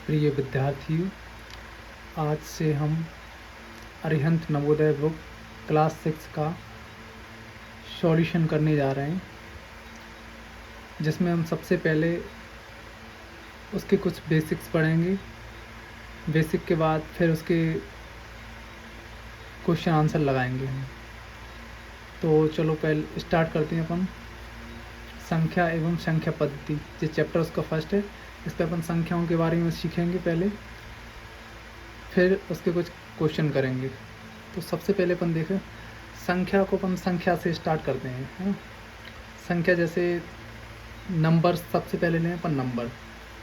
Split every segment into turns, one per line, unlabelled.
प्रिय विद्यार्थियों, आज से हम अरिहंत नवोदय बुक क्लास 6 का सॉल्यूशन करने जा रहे हैं, जिसमें हम सबसे पहले उसके कुछ बेसिक्स पढ़ेंगे। बेसिक के बाद फिर उसके क्वेश्चन आंसर लगाएंगे हम। तो चलो पहले स्टार्ट करते हैं अपन। संख्या एवं संख्या पद्धति, ये चैप्टर उसका फर्स्ट है। इस पर अपन संख्याओं के बारे में सीखेंगे पहले, फिर उसके कुछ क्वेश्चन करेंगे। तो सबसे पहले अपन देखें संख्या को। अपन संख्या से स्टार्ट करते हैं, है ना। संख्या जैसे नंबर, सबसे पहले लें अपन नंबर।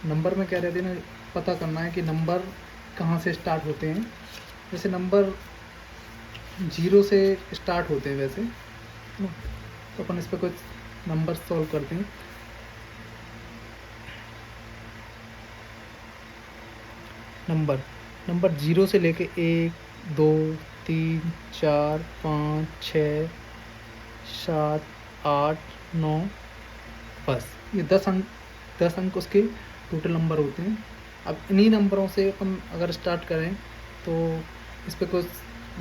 नंबर में क्या रहते हैं, पता करना है कि नंबर कहाँ से स्टार्ट होते हैं। जैसे नंबर 0 से स्टार्ट होते हैं वैसे, है ना। तो अपन इस पर कुछ नंबर सॉल्व करते हैं। नंबर 0 से लेके 1, 2, 3, 4, 5, 6, 7, 8, 9, बस ये 10 अंक उसके टोटल नंबर होते हैं। अब इन्हीं नंबरों से अपन अगर स्टार्ट करें तो इस पर कुछ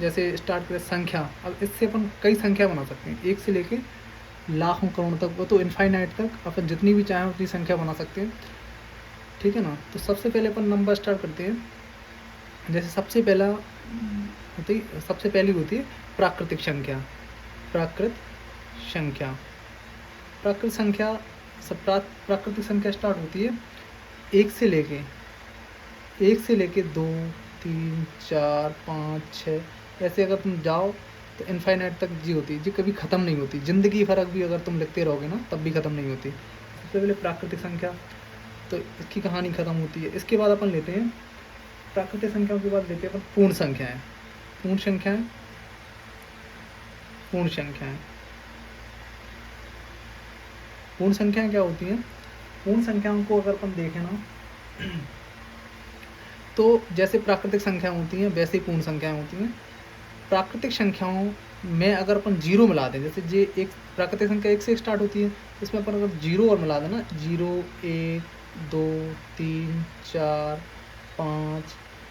जैसे स्टार्ट करें संख्या। अब इससे अपन कई संख्या बना सकते हैं, 1 से लेके लाखों करोड़ तक, वो तो इनफाइनाइट तक अपन जितनी भी चाहें उतनी संख्या बना सकते हैं, ठीक है ना। तो सबसे पहले अपन नंबर स्टार्ट करते हैं। जैसे सबसे पहली होती है प्राकृतिक संख्या। प्राकृतिक स्टार्ट होती है 1 से लेके 2, 3, 4, 5, 6, ऐसे अगर तुम जाओ तो इनफाइनाइट तक जी होती है, जी कभी ख़त्म नहीं होती। ज़िंदगी भर भी अगर तुम लिखते रहोगे ना तब भी ख़त्म नहीं होती। सबसे पहले प्राकृतिक संख्या, तो इसकी कहानी ख़त्म होती है। इसके बाद अपन लेते हैं प्राकृतिक संख्याओं के बाद लेते हैं अपन पूर्ण संख्याएं। पूर्ण संख्याएं क्या होती हैं? पूर्ण संख्याओं को अगर अपन देखें ना तो जैसे प्राकृतिक संख्याएं होती हैं वैसे ही पूर्ण संख्याएं होती हैं। प्राकृतिक संख्याओं में अगर अपन 0 मिला दें, जैसे ये एक प्राकृतिक संख्या 1 से स्टार्ट होती है, इसमें अपन अगर 0 और मिला दें ना, 0, 1, 2, 3, 4, 5,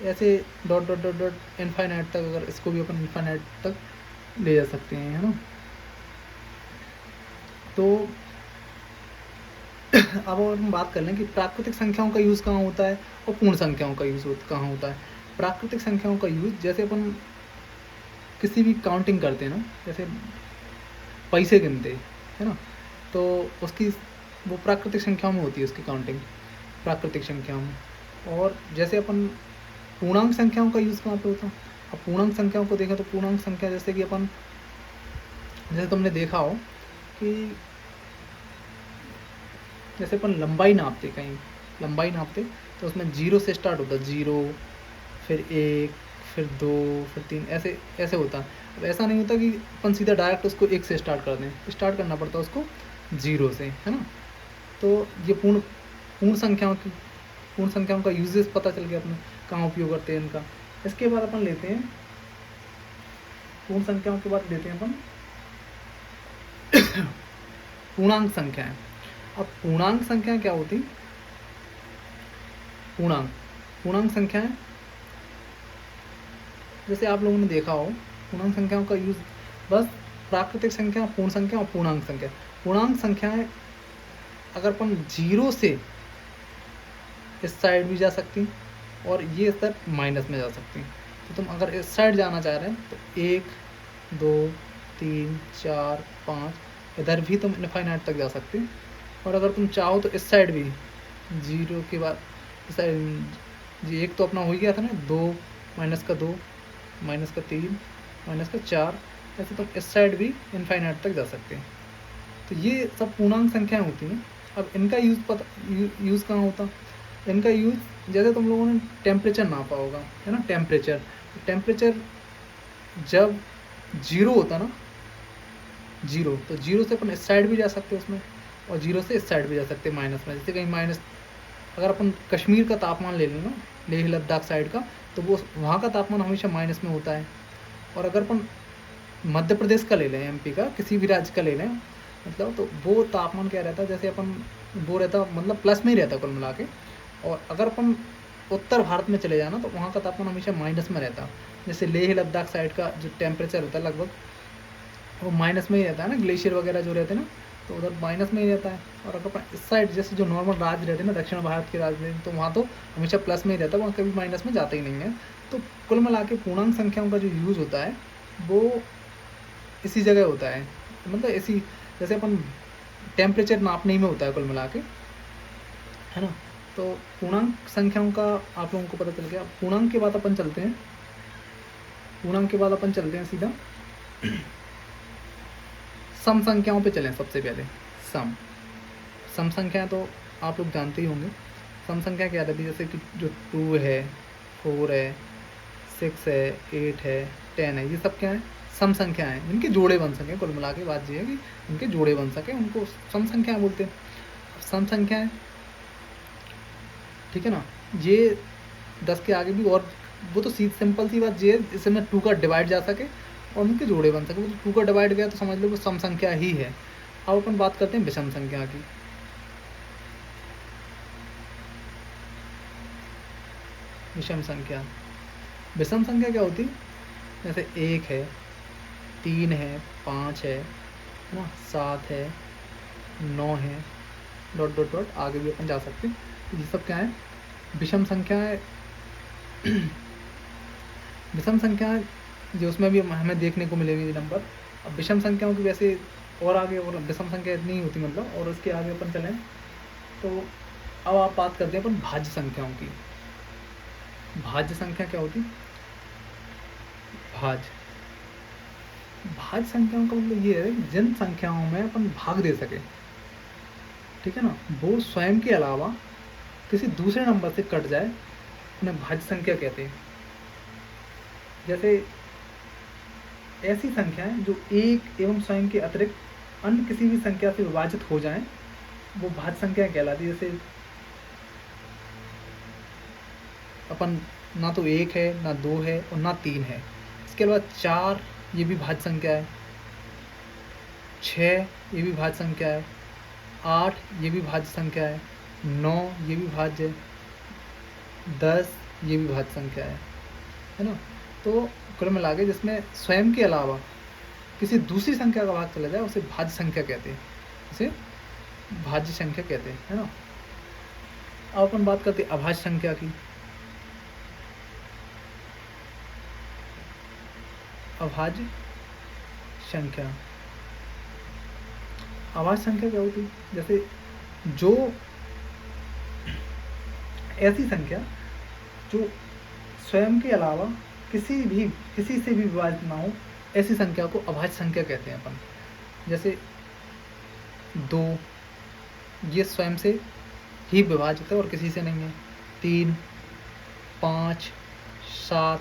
ऐसे dot dot dot dot infinite तक, अगर इसको भी अपन इनफाइनाइट तक ले जा सकते हैं, है ना। तो अब हम बात कर लें कि प्राकृतिक संख्याओं का यूज़ कहाँ होता है और पूर्ण संख्याओं का यूज़ कहाँ होता है। प्राकृतिक संख्याओं का यूज़ जैसे अपन किसी भी काउंटिंग करते हैं ना, जैसे पैसे गिनते, है ना, तो उसकी वो प्राकृतिक संख्याओं में होती है, उसकी काउंटिंग प्राकृतिक संख्याओं में। और जैसे अपन पूर्णांक संख्याओं का यूज़ कहाँ पे होता है। अब पूर्णांक संख्याओं को देखें तो पूर्णांक संख्या जैसे कि अपन, जैसे तुमने देखा हो कि जैसे अपन लंबाई नापते, कहीं लंबाई नापते तो उसमें 0 से स्टार्ट होता है, 0, फिर 1, फिर 2, फिर 3, ऐसे होता है। अब ऐसा नहीं होता कि अपन सीधा डायरेक्ट उसको 1 से स्टार्ट कर दें, स्टार्ट करना पड़ता है उसको 0 से, है ना। तो ये पूर्ण संख्याओं का यूजेस पता चल गया अपने कहाँ उपयोग करते हैं इनका। इसके बाद अपन लेते हैं पूर्ण संख्याओं के बाद लेते हैं अपन पूर्णांक संख्याएं। अब पूर्णांक संख्याएं क्या होती? पूर्णांक संख्याएं जैसे आप लोगों ने देखा हो, पूर्णांक संख्याओं का यूज बस प्राकृतिक संख्या, पूर्ण संख्या और पूर्णांक संख्या। पूर्णांक संख्याएं अगर अपन 0 से इस साइड भी जा सकती और ये स्तर माइनस में जा सकती। तो तुम अगर इस साइड जाना चाह रहे हैं तो 1, 2, 3, 4, 5 इधर भी तुम इनफाइनाइट तक जा सकते। और अगर तुम चाहो तो इस साइड भी 0 के बाद इस साइड जी 1 तो अपना हो गया था ना, 2, -2, -3, -4, ऐसे तुम इस साइड भी इनफाइनाइट तक जा सकते हैं। तो ये सब पूर्णांक संख्याएं होती हैं। अब इनका यूज़ कहाँ होता? इनका यूज़ जैसे तुम लोगों ने टेम्परेचर नापा होगा, है ना। टेम्परेचर जब 0 होता ना, 0, तो 0 से अपन इस साइड भी जा सकते हैं उसमें, और 0 से इस साइड भी जा सकते हैं माइनस में। जैसे कहीं अगर अपन कश्मीर का तापमान ले लें ना, लेह लद्दाख साइड का, तो वो वहाँ का तापमान हमेशा माइनस में होता है। और अगर अपन मध्य प्रदेश का ले लें, MP का किसी भी राज्य का ले लें, मतलब तो वो तापमान क्या रहता है, जैसे अपन वो रहता मतलब प्लस में ही रहता कुल मिला के। और अगर अपन उत्तर भारत में चले जाना तो वहाँ का तापमान हमेशा माइनस में रहता है। जैसे लेह लद्दाख साइड का जो टेम्परेचर होता है लगभग वो माइनस में ही रहता है ना, ग्लेशियर वगैरह जो रहते हैं ना, तो उधर माइनस में ही रहता है। और अगर अपन इस साइड जैसे जो नॉर्मल राज्य रहते हैं ना, दक्षिण भारत के राज्य, तो वहाँ तो हमेशा प्लस में ही रहता है, वहाँ कभी माइनस में जाता ही नहीं है। तो कुल मिला के पूर्णांक संख्याओं का जो यूज़ होता है वो इसी जगह होता है, मतलब इसी जैसे अपन टेम्परेचर नापने ही में होता है कुल मिला के, है ना। तो पूर्णांक संख्याओं का आप लोगों को पता चल गया। पूर्णांक के बाद अपन चलते हैं, पूर्णांक के बाद अपन चलते हैं सीधा सम संख्याओं पे चलें। सबसे पहले सम संख्या तो आप लोग जानते ही होंगे। सम संख्या क्या रहती है, जैसे कि जो 2 है, 4 है, 6 है, 8 है, 10 है, ये सब क्या है, सम संख्या है, इनके जोड़े बन सकें। कुल मिला के बात ये है कि इनके जोड़े बन सके, उनको सम संख्या बोलते हैं। सम संख्या है, ठीक है ना। ये 10 के आगे भी, और वो तो सिंपल सी बात ये है, इसमें 2 का डिवाइड जा सके और उनके जोड़े बन सके। वो तो 2 का डिवाइड गया तो समझ लो वो सम संख्या ही है। अब अपन बात करते हैं विषम संख्या की। विषम संख्या, विषम संख्या क्या होती है, जैसे 1 है, 3 है, 5 है ना, 7 है, 9 है, डॉट डॉट डॉट आगे भी अपन जा सकते हैं। तो ये सब क्या है, विषम संख्या है। विषम संख्या है जो उसमें भी हमें देखने को मिलेगी नंबर। अब विषम संख्याओं की वैसे और आगे, और विषम संख्या इतनी ही होती मतलब, और उसके आगे अपन चलें तो अब आप बात करते हैं अपन भाज्य संख्याओं की। भाज्य संख्या क्या होती, भाज्य संख्याओं का मतलब ये है जिन संख्याओं में अपन भाग दे सके, ठीक है ना, वो स्वयं के अलावा किसी दूसरे नंबर से कट जाए, उन्हें भाज्य संख्या कहते हैं। जैसे ऐसी संख्याएं जो एक एवं स्वयं के अतिरिक्त अन्य किसी भी संख्या से विभाजित हो जाएं, वो भाज्य संख्या कहलाती है। जैसे अपन ना तो 1 है, ना 2 है और ना 3 है, इसके अलावा 4 ये भी भाज्य संख्या है, 6 ये भी भाज्य संख्या है, 8 ये भी भाज्य संख्या है, 9 ये भी भाज्य है, 10 ये भी भाज्य संख्या है ना। तो कुल मिला के जिसमें स्वयं के अलावा किसी दूसरी संख्या का भाग चला जाए उसे भाज्य संख्या कहते हैं, उसे भाज्य संख्या कहते हैं, है ना। अब अपन बात करते हैं अभाज्य संख्या की। अभाज्य संख्या, अभाज्य संख्या क्या होती है, जैसे जो ऐसी संख्या जो स्वयं के अलावा किसी से भी विभाजित ना हो, ऐसी संख्या को अभाज्य संख्या कहते हैं अपन। जैसे 2 ये स्वयं से ही विभाजित है और किसी से नहीं है, 3, 5, 7,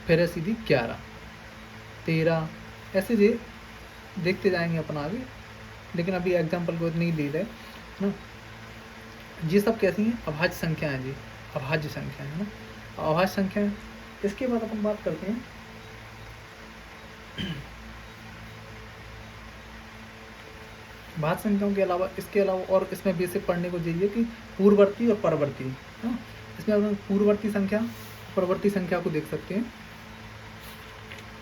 फिर है सीधी 11, 13, ऐसे ये देखते जाएंगे अपन आगे, लेकिन अभी एग्जाम्पल को नहीं ले रहे ना। ये सब कैसी हैं, अभाज्य संख्या है जी, अभाज्य संख्या है ना, अभाज्य संख्या है। इसके बाद अपन बात करते हैं भाज्य संख्याओं के अलावा, इसके अलावा और इसमें बेसिक पढ़ने को चाहिए कि पूर्ववर्ती और परवर्ती, हाँ। इसमें अपन पूर्ववर्ती संख्या, परवर्ती संख्या को देख सकते हैं।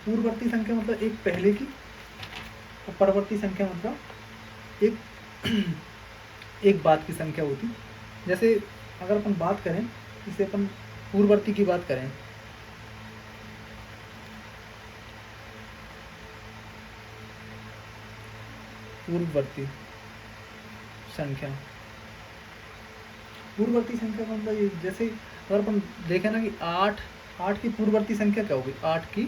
पूर्ववर्ती संख्या मतलब एक पहले की, और परवर्ती संख्या मतलब एक बाद की संख्या होती। जैसे अगर अपन बात करें, इसे अपन पूर्ववर्ती की बात करें, पूर्ववर्ती संख्या, पूर्ववर्ती संख्या का मतलब ये, जैसे अगर अपन देखें ना कि 8 की पूर्ववर्ती संख्या क्या होगी, 8 की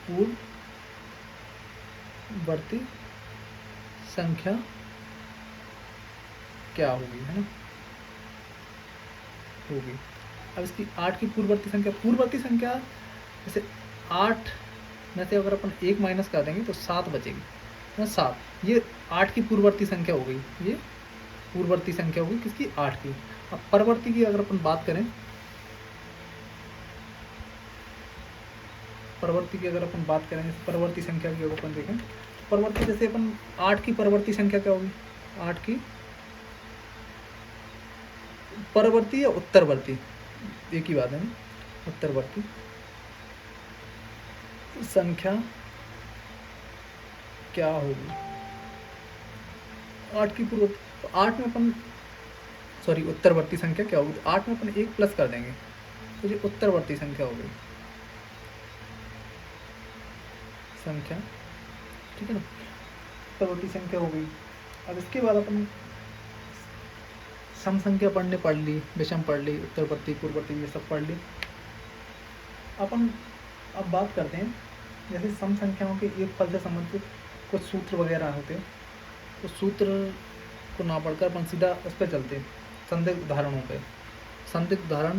पूर्ववर्ती संख्या क्या होगी, है ना, होगी। अब इसकी 8 की पूर्ववर्ती संख्या जैसे 8 में से अगर अपन 1 माइनस कर देंगे तो 7 बचेगी, है 7, ये 8 की पूर्ववर्ती संख्या हो गई, ये पूर्ववर्ती संख्या होगी किसकी, 8 की। अब परवर्ती की अगर अपन बात करें, परवर्ती की अगर अपन बात करें, परवर्ती संख्या की अगर अपन देखें, परवर्ती जैसे अपन 8 की परवर्ती संख्या क्या होगी, 8 की परवर्ती या उत्तरवर्ती, एक ही बात है ना। उत्तरवर्ती संख्या क्या होगी? 8 की पूर्व, 8 में अपन, सॉरी, उत्तरवर्ती संख्या क्या होगी? 8 में अपन 1 प्लस कर देंगे तो ये उत्तरवर्ती संख्या हो गई संख्या, ठीक है ना। उत्तरवर्ती संख्या हो गई। अब इसके बाद अपन सम संख्या पढ़ ली, विषम पढ़ ली, उत्तरवर्ती, पूर्ववर्ती, ये सब पढ़ ली। अपन अब बात करते हैं, जैसे सम संख्याओं के एक फल से संबंधित कुछ सूत्र वगैरह होते हैं, उस सूत्र को ना पढ़कर अपन सीधा उस पर चलते हैं, संदिग्ध उदाहरणों पे। संदिग्ध उदाहरण